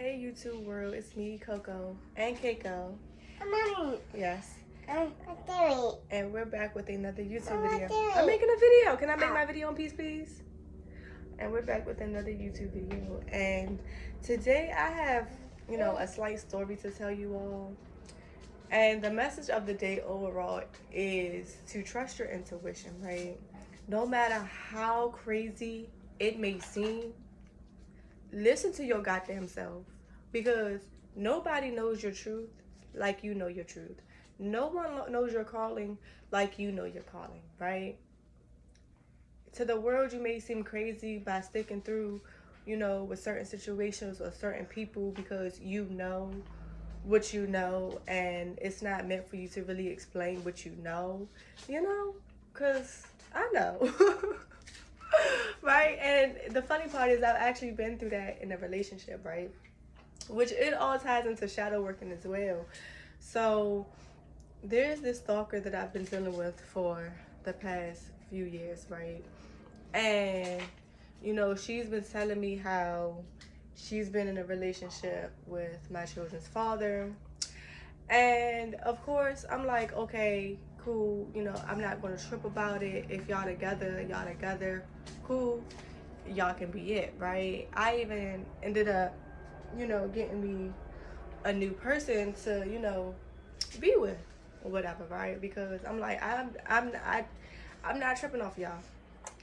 Hey YouTube world, it's me, Coco, and Keiko. Mommy, Yes. I'm doing. And we're back with another YouTube video. doing. I'm making a video. Can I make my video in peace, please? And we're back with another YouTube video. And today I have, a slight story to tell you all. And the message of the day overall is to trust your intuition, right? No matter how crazy it may seem, listen to your goddamn self, because nobody knows your truth like you know your truth. No one knows your calling like you know your calling, right? To the world, you may seem crazy by sticking through, with certain situations or certain people because you know what you know, and it's not meant for you to really explain what you know, because I know. Right? And the funny part is I've actually been through that in a relationship, right? Which it all ties into shadow working as well. So there's this stalker that I've been dealing with for the past few years, right? And she's been telling me how she's been in a relationship with my children's father. And of course, I'm like, okay, cool. I'm not going to trip about it. If y'all together, cool. Y'all can be it, right? I even ended up, getting me a new person to, be with or whatever, right? Because I'm like, I'm not tripping off y'all.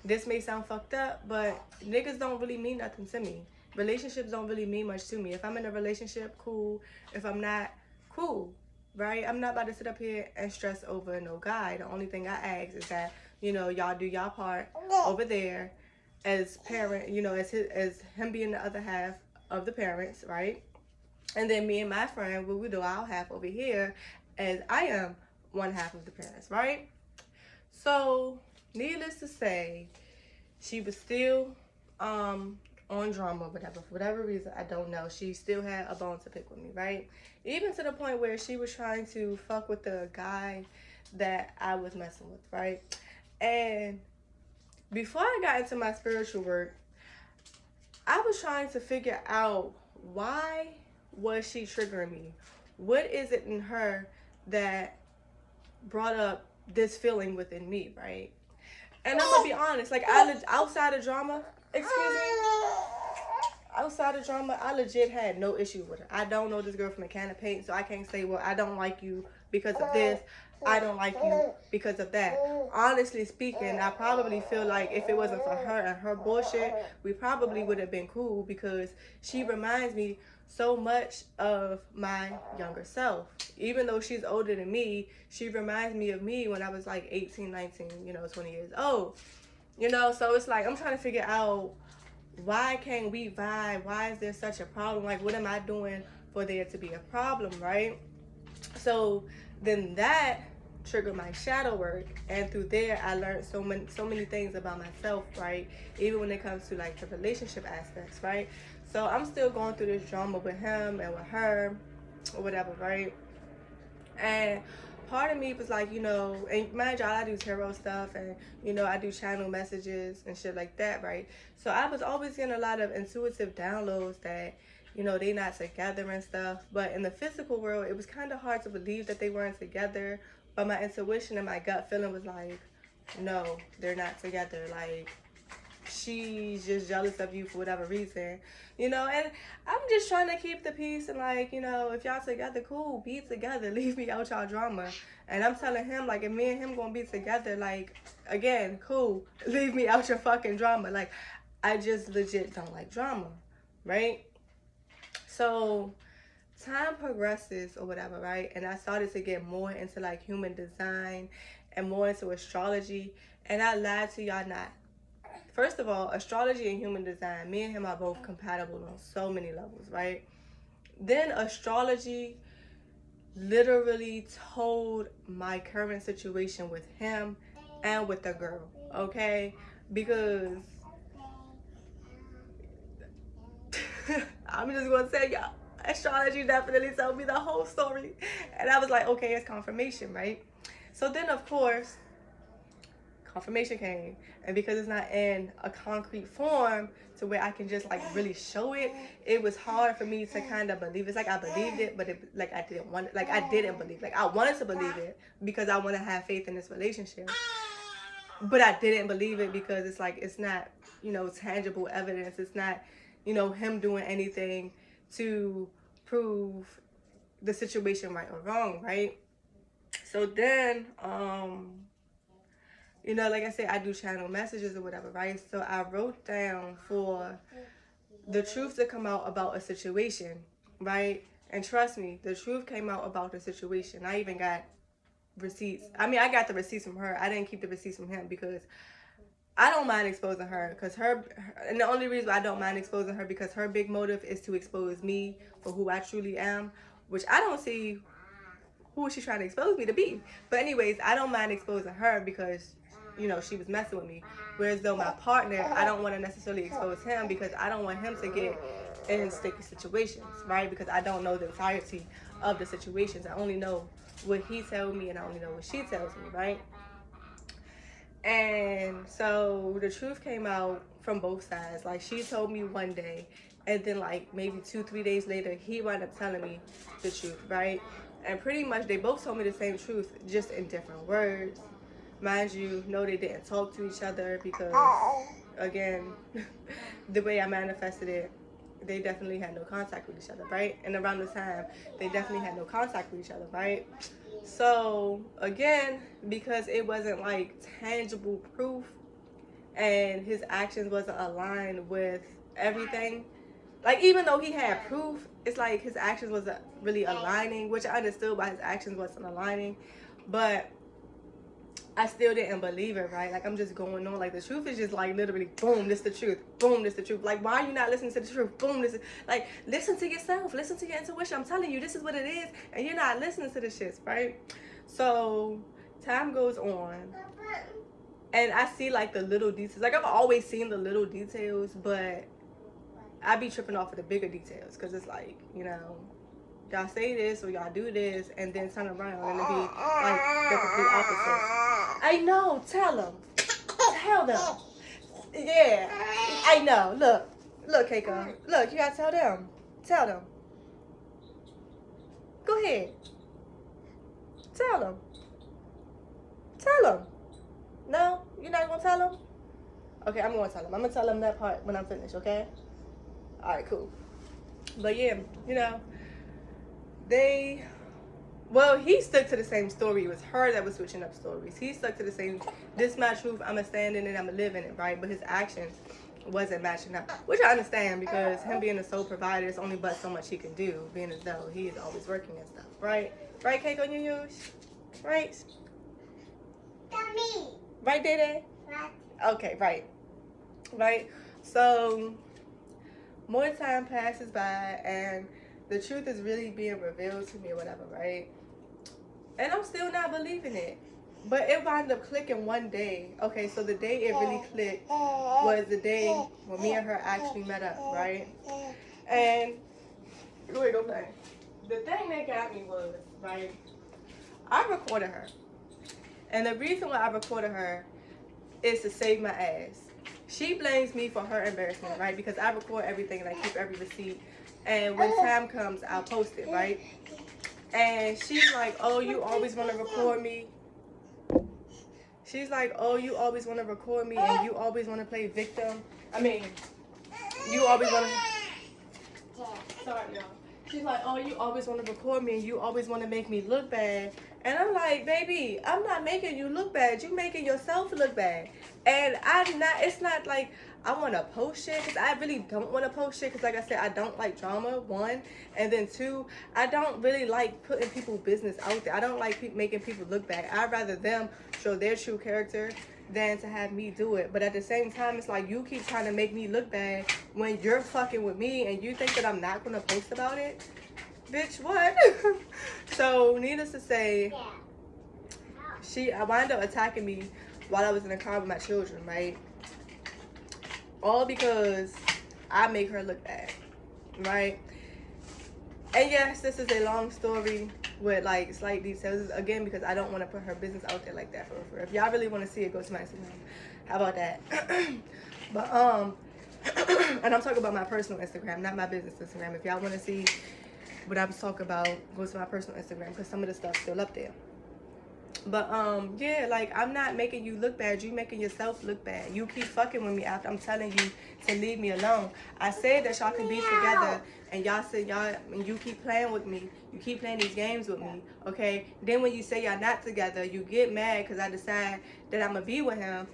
This may sound fucked up, but niggas don't really mean nothing to me. Relationships don't really mean much to me. If I'm in a relationship, cool. If I'm not, cool, right? I'm not about to sit up here and stress over no guy. The only thing I ask is that, y'all do y'all part over there as parent, as him being the other half of the parents, right? And then me and my friend, we do our half over here as I am one half of the parents, right? So, needless to say, she was still on drama or whatever. For whatever reason, I don't know. She still had a bone to pick with me, right? Even to the point where she was trying to fuck with the guy that I was messing with, right? And before I got into my spiritual work, I was trying to figure out, why was she triggering me? What is it in her that brought up this feeling within me, right? And I'm gonna be honest, like, outside of drama, outside of drama, I legit had no issue with her. I don't know this girl from a can of paint, so I can't say, well, I don't like you because of this. I don't like you because of that. Honestly speaking, I probably feel like if it wasn't for her and her bullshit, we probably would have been cool, because she reminds me so much of my younger self. Even though she's older than me, she reminds me of me when I was like 18, 19, 20 years old. So it's like I'm trying to figure out, why can't we vibe? Why is there such a problem? Like, what am I doing for there to be a problem, right? So then that triggered my shadow work, and through there I learned so many things about myself, right? Even when it comes to like the relationship aspects, right? So I'm still going through this drama with him and with her or whatever, right? And part of me was like, and mind y'all, I do tarot stuff, and I do channel messages and shit like that, right? So I was always getting a lot of intuitive downloads that, they not together and stuff. But in the physical world, it was kind of hard to believe that they weren't together. But my intuition and my gut feeling was like, no, they're not together. Like, she's just jealous of you for whatever reason, and I'm just trying to keep the peace, and like, if y'all together, cool, be together, leave me out y'all drama. And I'm telling him, like, if me and him gonna be together, like, again, cool, leave me out your fucking drama. Like, I just legit don't like drama, right? So time progresses or whatever, right? And I started to get more into like human design and more into astrology, and I lied to y'all not. First of all, astrology and human design, me and him are both compatible on so many levels, right? Then astrology literally told my current situation with him and with the girl, okay? Because I'm just gonna tell y'all, astrology definitely told me the whole story. And I was like, okay, it's confirmation, right? So then, of course, confirmation came. And because it's not in a concrete form to where I can just like really show it, it was hard for me to kind of believe. It's like I believed it, but it, like I didn't want it. Like I didn't believe. Like I wanted to believe it because I want to have faith in this relationship, but I didn't believe it because it's like it's not, you know, tangible evidence. It's not, you know, him doing anything to prove the situation right or wrong, right? So then, you know, like I said, I do channel messages or whatever, right? So I wrote down for the truth to come out about a situation, right? And trust me, the truth came out about the situation. I even got receipts. I mean, I got the receipts from her. I didn't keep the receipts from him because I don't mind exposing her. Because and the only reason I don't mind exposing her because her big motive is to expose me for who I truly am, which I don't see who is she trying to expose me to be. But anyways, I don't mind exposing her because, you know, she was messing with me. Whereas though my partner, I don't want to necessarily expose him because I don't want him to get in sticky situations, right? Because I don't know the entirety of the situations. I only know what he tells me and I only know what she tells me, right? And so the truth came out from both sides. Like she told me one day, and then like maybe 2-3 days later, he wound up telling me the truth, right? And pretty much they both told me the same truth, just in different words. Mind you, no, they didn't talk to each other because, again, the way I manifested it, they definitely had no contact with each other, right? And around the time, they definitely had no contact with each other, right? So, again, because it wasn't like tangible proof and his actions wasn't aligned with everything, like even though he had proof, it's like his actions wasn't really aligning, which I understood why his actions wasn't aligning, but I still didn't believe it, right? Like I'm just going on. Like the truth is just like literally, boom, this the truth. Boom, this the truth. Like why are you not listening to the truth? Boom, this is like listen to yourself, listen to your intuition. I'm telling you, this is what it is, and you're not listening to the shits, right? So time goes on, and I see like the little details. Like I've always seen the little details, but I be tripping off of the bigger details because it's like, you know, y'all say this or y'all do this and then turn around and it be like the complete opposite. I know, tell them. Tell them. Yeah, I know. Look, Keiko. Look, you gotta tell them. Tell them. Go ahead. Tell them. Tell them. No, you're not gonna tell them? Okay, I'm gonna tell them. I'm gonna tell them that part when I'm finished, okay? Alright, cool. But yeah, you know, he stuck to the same story. It was her that was switching up stories. He stuck to the same, this my truth, I'ma stand in it, I'ma live in it, right? But his actions wasn't matching up, which I understand because him being a sole provider, there's only but so much he can do, being as though he is always working and stuff, right? Right, Keiko Nyunyush? Right? Mommy. Right, Dede? What? Okay, right. Right? So, more time passes by and the truth is really being revealed to me or whatever, right? And I'm still not believing it. But it wound up clicking one day. Okay, so the day it really clicked was the day when me and her actually met up, right? And, wait, go play. The thing that got me was, right, I recorded her. And the reason why I recorded her is to save my ass. She blames me for her embarrassment, right? Because I record everything and I keep every receipt. And when time comes, I'll post it, right? And she's like, oh, you always want to record me. She's like, oh, you always want to record me and you always want to play victim. I mean, you always want to... Sorry, y'all. She's like, oh, you always want to record me and you always want to make me look bad. And I'm like, baby, I'm not making you look bad. You making yourself look bad. And it's not like I want to post shit because I really don't want to post shit because like I said, I don't like drama, one. And then two, I don't really like putting people's business out there. I don't like making people look bad. I'd rather them show their true character than to have me do it. But at the same time, it's like you keep trying to make me look bad when you're fucking with me and you think that I'm not going to post about it. Bitch, what? So, needless to say, I wound up attacking me while I was in the car with my children, right? All because I make her look bad, right? And yes, this is a long story. with like slight details. Again, because I don't want to put her business out there like that for real. If y'all really want to see it, go to my Instagram. How about that? But and I'm talking about my personal Instagram, not my business Instagram. If y'all want to see what I was talking about, go to my personal Instagram because some of the stuff's still up there. But yeah, like I'm not making you look bad. You making yourself look bad. You keep fucking with me after I'm telling you to leave me alone. I said that y'all can be together, and y'all said y'all, and you keep playing with me. You keep playing these games with me, okay? Then when you say y'all not together, you get mad because I decide that I'm gonna be with him,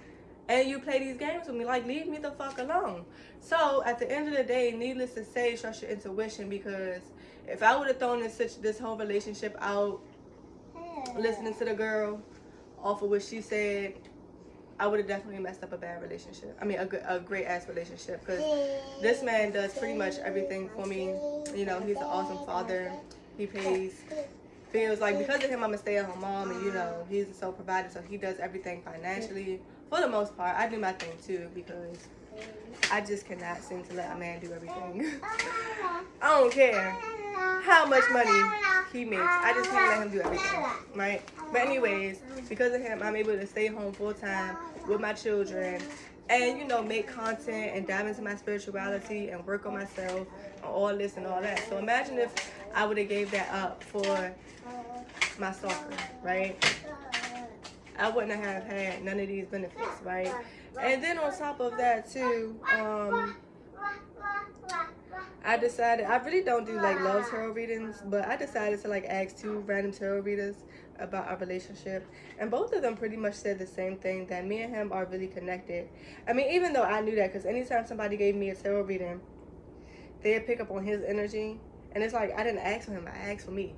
and you play these games with me. Like, leave me the fuck alone. So at the end of the day, needless to say, trust your intuition, because if I would have thrown this whole relationship out, listening to the girl off of what she said, I would have definitely messed up a bad relationship. I mean, a great ass relationship, because this man does pretty much everything for me. You know, he's an awesome father. He feels like because of him, I'm a stay-at-home mom, and you know, he's a sole provider, so he does everything financially for the most part. I do my thing too, because I just cannot seem to let a man do everything. I don't care how much money he makes. I just can't let him do everything, right? But anyways, because of him, I'm able to stay home full time with my children and, you know, make content and dive into my spirituality and work on myself and all this and all that. So imagine if I would have gave that up for my stalker, right? I wouldn't have had none of these benefits, right? And then on top of that too, I decided, I really don't do like love tarot readings, but I decided to like ask 2 random tarot readers about our relationship, and both of them pretty much said the same thing, that me and him are really connected. I mean, even though I knew that, because anytime somebody gave me a tarot reading, they'd pick up on his energy, and it's like I didn't ask for him, I asked for me.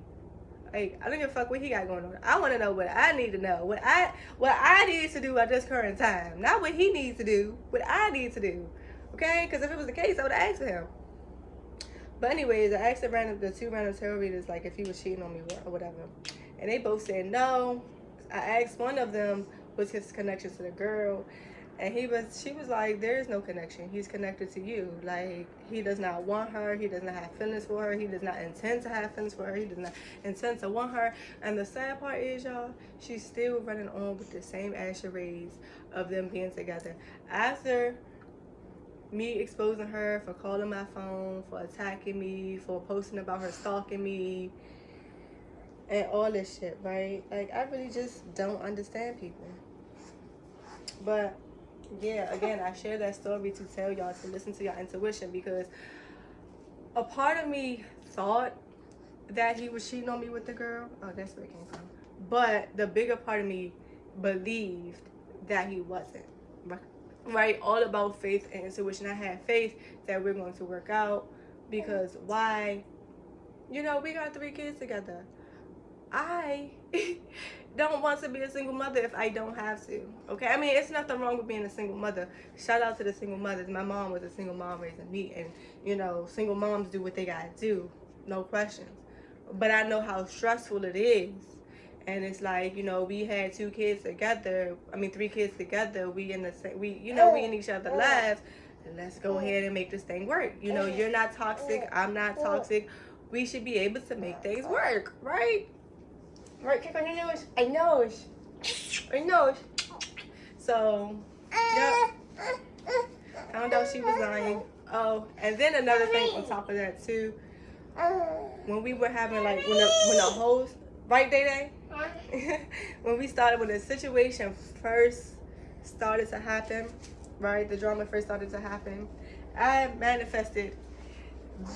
Like, I don't give a fuck what he got going on. I want to know what I need to know. What I need to do at this current time. Not what he needs to do. What I need to do. Okay? Because if it was the case, I would have asked for him. But anyways, I asked the 2 random tarot readers, like, if he was cheating on me or whatever. And they both said no. I asked one of them what's his connection to the girl. And she was like, there is no connection. He's connected to you. Like, he does not want her. He does not have feelings for her. He does not intend to have feelings for her. He does not intend to want her. And the sad part is, y'all, she's still running on with the same ass charades of them being together. After me exposing her for calling my phone, for attacking me, for posting about her stalking me, and all this shit, right? Like, I really just don't understand people. But yeah, again, I share that story to tell y'all to listen to your intuition, because a part of me thought that he was cheating on me with the girl. Oh, that's where it came from. But the bigger part of me believed that he wasn't. Right? All about faith and intuition. I had faith that we're going to work out, because why? You know, we got 3 kids together. I don't want to be a single mother if I don't have to. Okay, I mean, it's nothing wrong with being a single mother. Shout out to the single mothers. My mom was a single mom raising me, and you know, single moms do what they gotta do, no questions. But I know how stressful it is, and it's like, you know, we had 2 kids together. I mean, 3 kids together. We in each other's lives. And let's go ahead and make this thing work. You know, you're not toxic. I'm not toxic. We should be able to make things work, right? Right, kick on your nose. I know. So, yep. Found out she was lying. Oh, and then another thing on top of that too. When we were having like when the host, right, Day, when the situation first started to happen, right, the drama first started to happen, I manifested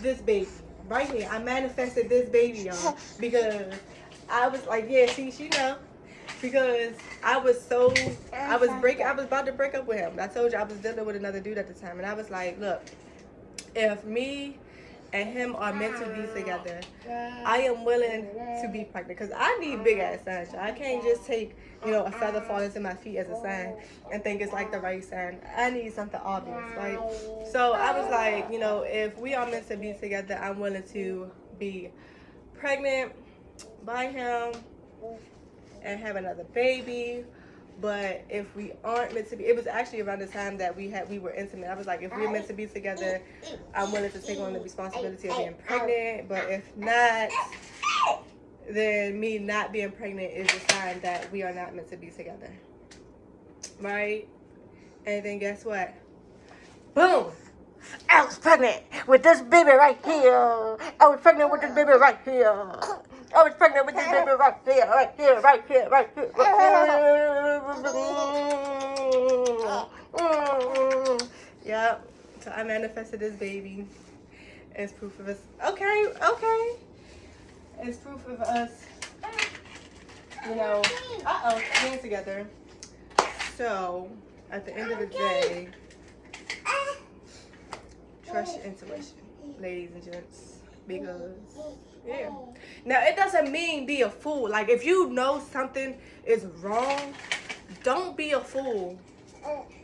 this baby right here. I manifested this baby, y'all, because I was like, yeah, see, she know. Because I was about to break up with him. I told you I was dealing with another dude at the time. And I was like, look, if me and him are meant to be together, I am willing to be pregnant. Because I need big ass signs. I can't just take, a feather falling to my feet as a sign and think it's like the right sign. I need something obvious, right? So I was like, if we are meant to be together, I'm willing to be pregnant by him and have another baby. But if we aren't meant to be, it was actually around the time that we were intimate. I was like, if we're meant to be together, I'm willing to take on the responsibility of being pregnant. But if not, then me not being pregnant is a sign that we are not meant to be together. Right? And then guess what? Boom! I was pregnant with this baby right here. I was pregnant with this baby right here. I was pregnant with this baby right here, right here, right here, right here, right here. Yep. So I manifested this baby as proof of us. Okay, okay. As proof of us, you know, being together. So at the end of the day, trust your intuition, ladies and gents, because yeah. Now it doesn't mean be a fool. Like if you know something is wrong, don't be a fool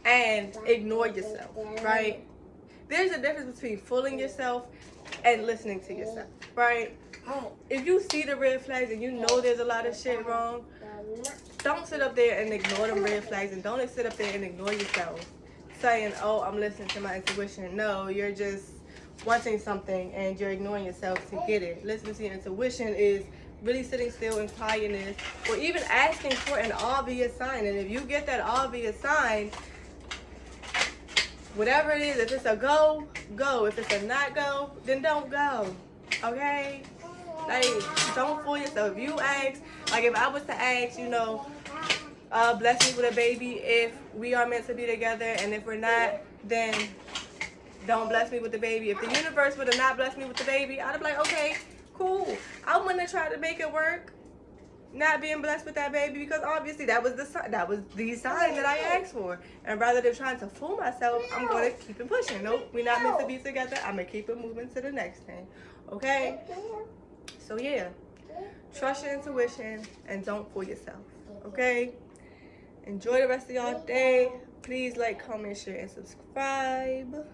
and ignore yourself, right? There's a difference between fooling yourself and listening to yourself, right? If you see the red flags and you know there's a lot of shit wrong, don't sit up there and ignore them red flags, and don't sit up there and ignore yourself saying, oh, I'm listening to my intuition. No, you're just wanting something and you're ignoring yourself to get it. Listening to your intuition is really sitting still in quietness, or even asking for an obvious sign. And if you get that obvious sign, whatever it is, if it's a go, go. If it's a not go, then don't go. Okay? Like, don't fool yourself. If you ask, like if I was to ask, you know, bless me with a baby if we are meant to be together, and if we're not, then don't bless me with the baby. If the universe would have not blessed me with the baby, I'd be like, okay, cool. I wouldn't have tried to make it work, not being blessed with that baby, because obviously that was the sign that I asked for. And rather than trying to fool myself, I'm going to keep it pushing. Nope, we're not meant to be together. I'm going to keep it moving to the next thing. Okay? So yeah, trust your intuition and don't fool yourself. Okay? Enjoy the rest of y'all day. Please like, comment, share, and subscribe.